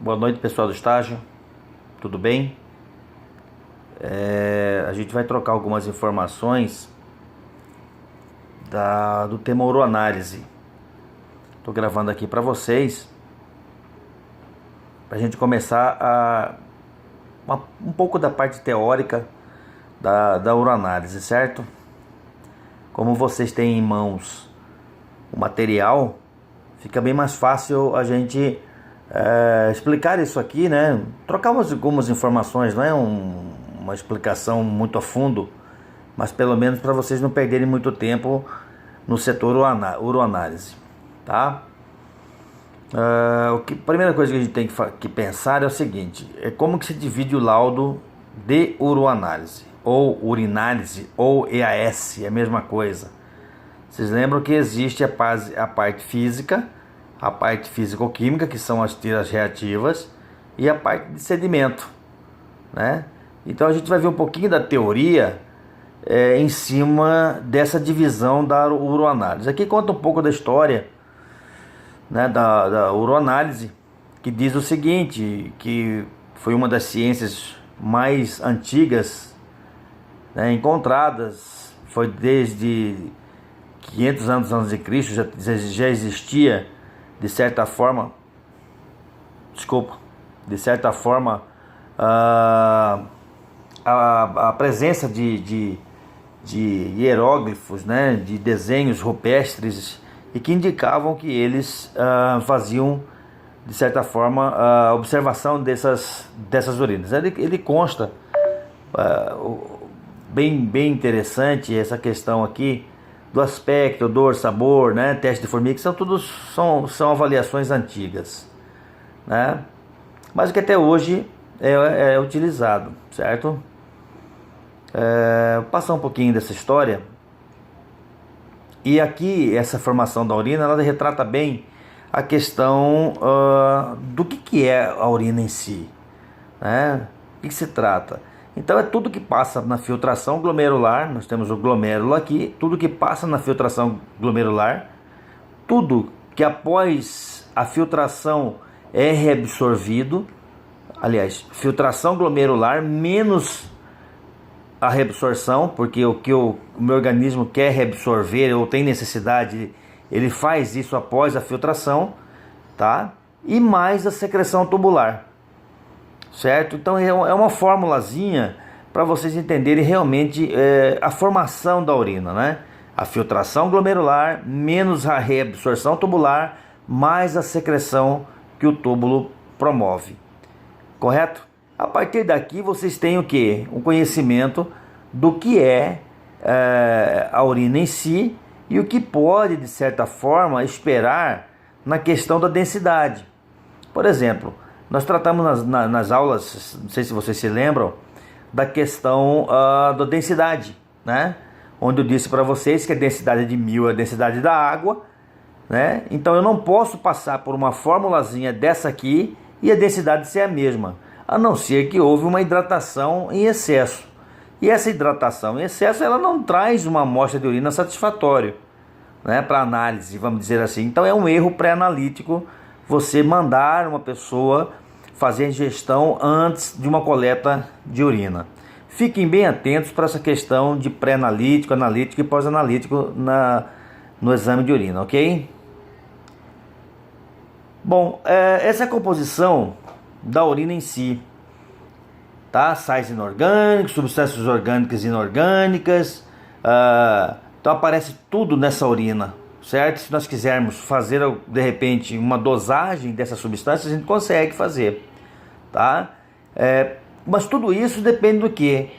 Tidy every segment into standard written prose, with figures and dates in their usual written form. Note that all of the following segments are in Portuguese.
Boa noite, pessoal do estágio, tudo bem? A gente vai trocar algumas informações do tema uroanálise. Estou gravando aqui para vocês, para a gente começar um pouco da parte teórica da uroanálise, certo? Como vocês têm em mãos o material, fica bem mais fácil a gente explicar isso aqui, né? Trocar algumas informações, não é uma explicação muito a fundo, mas pelo menos para vocês não perderem muito tempo no setor uroanálise, tá? A primeira coisa que a gente tem que pensar é o seguinte: é como que se divide o laudo de uroanálise, ou urinálise, ou EAS, é a mesma coisa. Vocês lembram que existe a parte física, a parte físico-química, que são as tiras reativas, e a parte de sedimento, né? Então a gente vai ver um pouquinho da teoria em cima dessa divisão da uroanálise. Aqui conta um pouco da história, né, da uroanálise, que diz o seguinte, que foi uma das ciências mais antigas, né, encontradas. Foi desde 500 anos antes de Cristo, já existia de certa forma a presença de hieróglifos, né, de desenhos rupestres, e que indicavam que eles faziam de certa forma a observação dessas urinas. Ele consta bem interessante essa questão aqui do aspecto, odor, sabor, né, teste de formiga, são avaliações antigas, né, mas que até hoje é utilizado, certo? Vou passar um pouquinho dessa história. E aqui essa formação da urina, ela retrata bem a questão do que é a urina em si, né? O que se trata? Então é tudo que passa na filtração glomerular. Nós temos o glomérulo aqui, tudo que passa na filtração glomerular, tudo que após a filtração é reabsorvido, aliás, filtração glomerular menos a reabsorção, porque o que o meu organismo quer reabsorver ou tem necessidade, ele faz isso após a filtração, tá? E mais a secreção tubular, certo? Então é uma formulazinha para vocês entenderem realmente a formação da urina, né? A filtração glomerular menos a reabsorção tubular mais a secreção que o túbulo promove, correto? A partir daqui vocês têm o que? Um conhecimento do que é a urina em si e o que pode, de certa forma, esperar na questão da densidade. Por exemplo, nós tratamos nas aulas, não sei se vocês se lembram, da questão da densidade, né? Onde eu disse para vocês que a densidade de 1000 é a densidade da água, né? Então eu não posso passar por uma formulazinha dessa aqui e a densidade ser a mesma, a não ser que houve uma hidratação em excesso. E essa hidratação em excesso, ela não traz uma amostra de urina satisfatória, né, para análise, vamos dizer assim. Então é um erro pré-analítico você mandar uma pessoa fazer a ingestão antes de uma coleta de urina. Fiquem bem atentos para essa questão de pré-analítico, analítico e pós-analítico no exame de urina, ok? Bom, essa é a composição da urina em si, tá? Sais inorgânicos, substâncias orgânicas e inorgânicas, então aparece tudo nessa urina, certo? Se nós quisermos fazer de repente uma dosagem dessas substâncias, a gente consegue fazer, tá? Mas tudo isso depende do quê?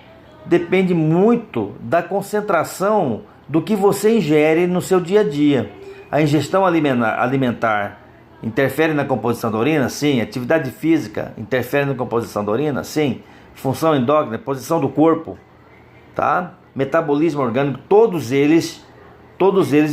Depende muito da concentração do que você ingere no seu dia a dia. A ingestão alimentar interfere na composição da urina? Sim. Atividade física interfere na composição da urina? Sim. Função endócrina, posição do corpo, tá? Metabolismo orgânico, todos eles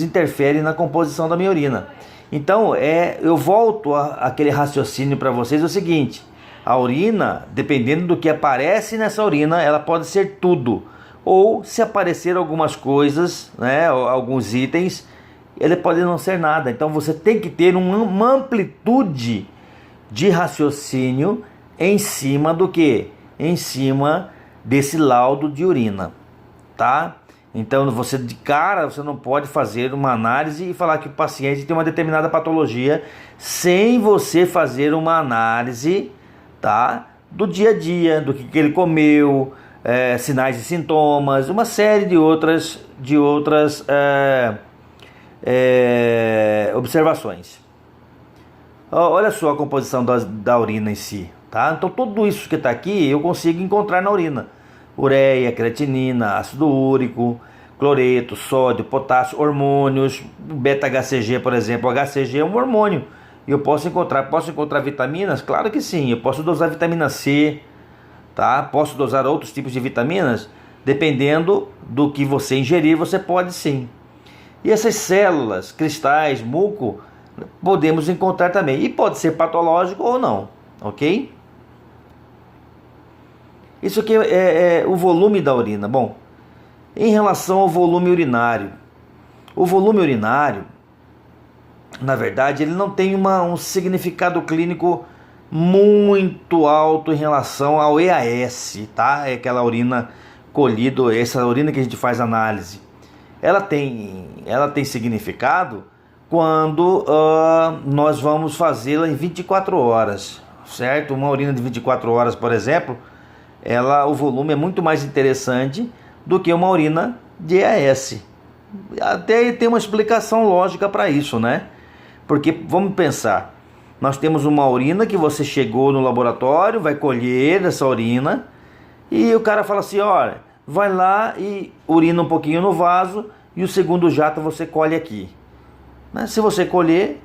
interferem na composição da minha urina. Então, eu volto àquele raciocínio para vocês, é o seguinte: a urina, dependendo do que aparece nessa urina, ela pode ser tudo, ou se aparecer algumas coisas, né, alguns itens, ele pode não ser nada. Então você tem que ter uma amplitude de raciocínio em cima do que? Em cima desse laudo de urina, tá? Então você de cara, você não pode fazer uma análise e falar que o paciente tem uma determinada patologia sem você fazer uma análise, tá? Do dia a dia, do que ele comeu, sinais e sintomas, uma série de outras observações. Olha só a composição da urina em si, tá? Então tudo isso que está aqui eu consigo encontrar na urina: ureia, creatinina, ácido úrico, cloreto, sódio, potássio, hormônios, beta-HCG, por exemplo. O HCG é um hormônio e eu posso encontrar vitaminas? Claro que sim. Eu posso dosar vitamina C, tá? Posso dosar outros tipos de vitaminas? Dependendo do que você ingerir, você pode sim. E essas células, cristais, muco, podemos encontrar também. E pode ser patológico ou não, ok? Isso aqui é o volume da urina. Bom, em relação ao volume urinário, o volume urinário, na verdade, ele não tem um significado clínico muito alto em relação ao EAS, tá? É aquela urina colhida, essa urina que a gente faz análise. Ela tem significado quando nós vamos fazê-la em 24 horas, certo? Uma urina de 24 horas, por exemplo, o volume é muito mais interessante do que uma urina de EAS. Até tem uma explicação lógica para isso, né? Porque vamos pensar, nós temos uma urina que você chegou no laboratório, vai colher essa urina e o cara fala assim: olha, vai lá e urina um pouquinho no vaso e o segundo jato você colhe aqui. Se você colher,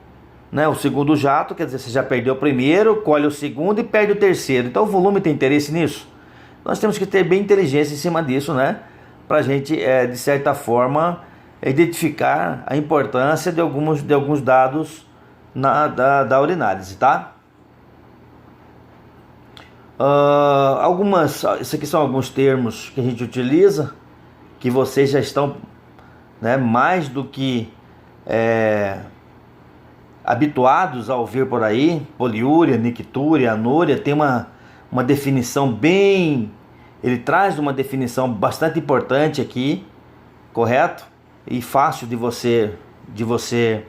né, o segundo jato, quer dizer, você já perdeu o primeiro, colhe o segundo e perde o terceiro. Então o volume tem interesse nisso? Nós temos que ter bem inteligência em cima disso, né? Para a gente, de certa forma, identificar a importância de alguns dados da urinálise, tá? Isso aqui são alguns termos que a gente utiliza, que vocês já estão, né, mais do que habituados a ouvir por aí. Poliúria, nictúria, anúria, tem uma definição bem... Ele traz uma definição bastante importante aqui, correto? E fácil de você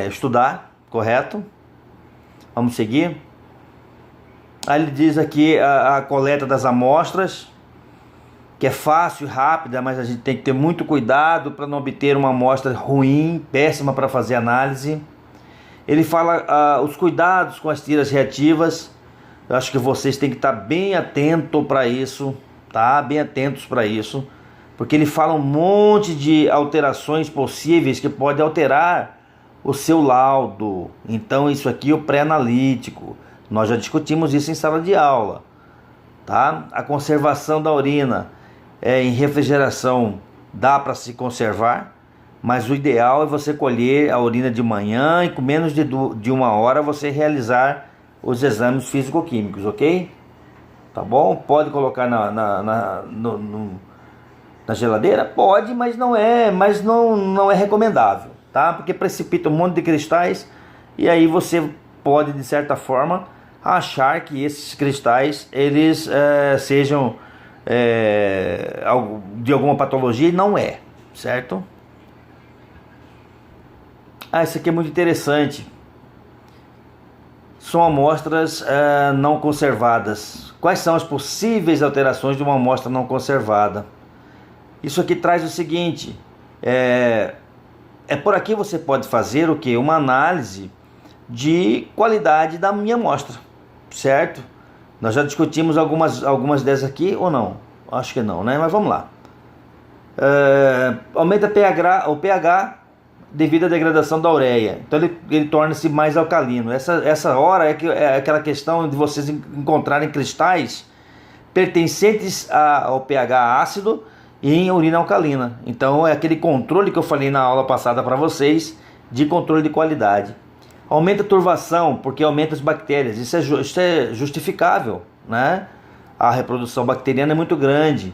estudar, correto? Vamos seguir. Aí ele diz aqui a coleta das amostras, que é fácil e rápida, mas a gente tem que ter muito cuidado para não obter uma amostra ruim, péssima para fazer análise. Ele fala os cuidados com as tiras reativas. Eu acho que vocês têm que estar bem atentos para isso, tá? Bem atentos para isso, porque ele fala um monte de alterações possíveis que pode alterar o seu laudo. Então isso aqui é o pré-analítico. Nós já discutimos isso em sala de aula, tá? A conservação da urina em refrigeração dá para se conservar, mas o ideal é você colher a urina de manhã e com menos de uma hora você realizar os exames físico-químicos, ok? Tá bom? Pode colocar na geladeira? Pode, mas não é recomendável, tá? Porque precipita um monte de cristais e aí você pode, de certa forma, achar que esses cristais eles sejam de alguma patologia, e não é, certo? Isso aqui é muito interessante. São amostras não conservadas. Quais são as possíveis alterações de uma amostra não conservada? Isso aqui traz o seguinte: por aqui você pode fazer o que? Uma análise de qualidade da minha amostra, certo? Nós já discutimos algumas dessas aqui ou não? Acho que não, né? Mas vamos lá. Aumenta o pH devido à degradação da ureia. Então ele torna-se mais alcalino. Essa hora é aquela questão de vocês encontrarem cristais pertencentes ao pH ácido e em urina alcalina. Então é aquele controle que eu falei na aula passada para vocês, de controle de qualidade. Aumenta a turvação, porque aumenta as bactérias. Isso é justificável, né? A reprodução bacteriana é muito grande.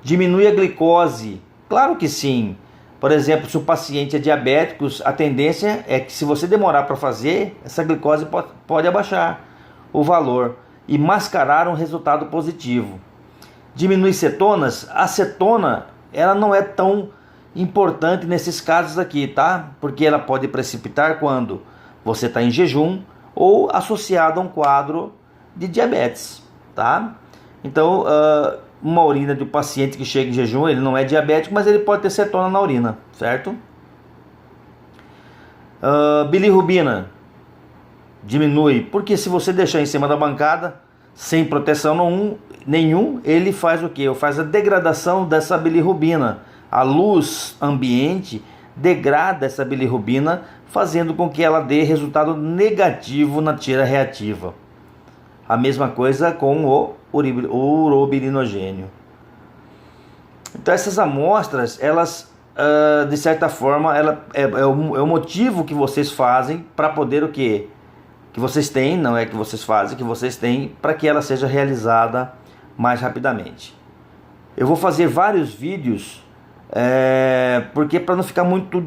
Diminui a glicose. Claro que sim. Por exemplo, se o paciente é diabético, a tendência é que se você demorar para fazer, essa glicose pode abaixar o valor e mascarar um resultado positivo. Diminui cetonas, a cetona ela não é tão importante nesses casos aqui, tá? Porque ela pode precipitar quando você está em jejum ou associado a um quadro de diabetes, tá? Então, uma urina de um paciente que chega em jejum, ele não é diabético, mas ele pode ter cetona na urina, certo? Bilirrubina diminui, porque se você deixar em cima da bancada, sem proteção nenhum, ele faz o quê? Faz a degradação dessa bilirrubina. A luz ambiente degrada essa bilirrubina, fazendo com que ela dê resultado negativo na tira reativa. A mesma coisa com o urobilinogênio. Então essas amostras, elas de certa forma, é o motivo que vocês fazem para poder o quê? Que vocês têm, não é que vocês fazem, que vocês têm para que ela seja realizada mais rapidamente. Eu vou fazer vários vídeos, porque para não ficar muito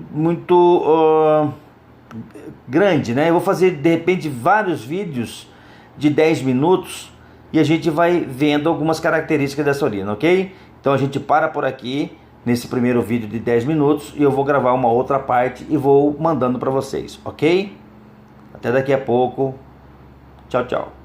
grande, né? Eu vou fazer de repente vários vídeos de 10 minutos e a gente vai vendo algumas características dessa urina, ok? Então a gente para por aqui nesse primeiro vídeo de 10 minutos e eu vou gravar uma outra parte e vou mandando para vocês, ok? Até daqui a pouco. Tchau, tchau.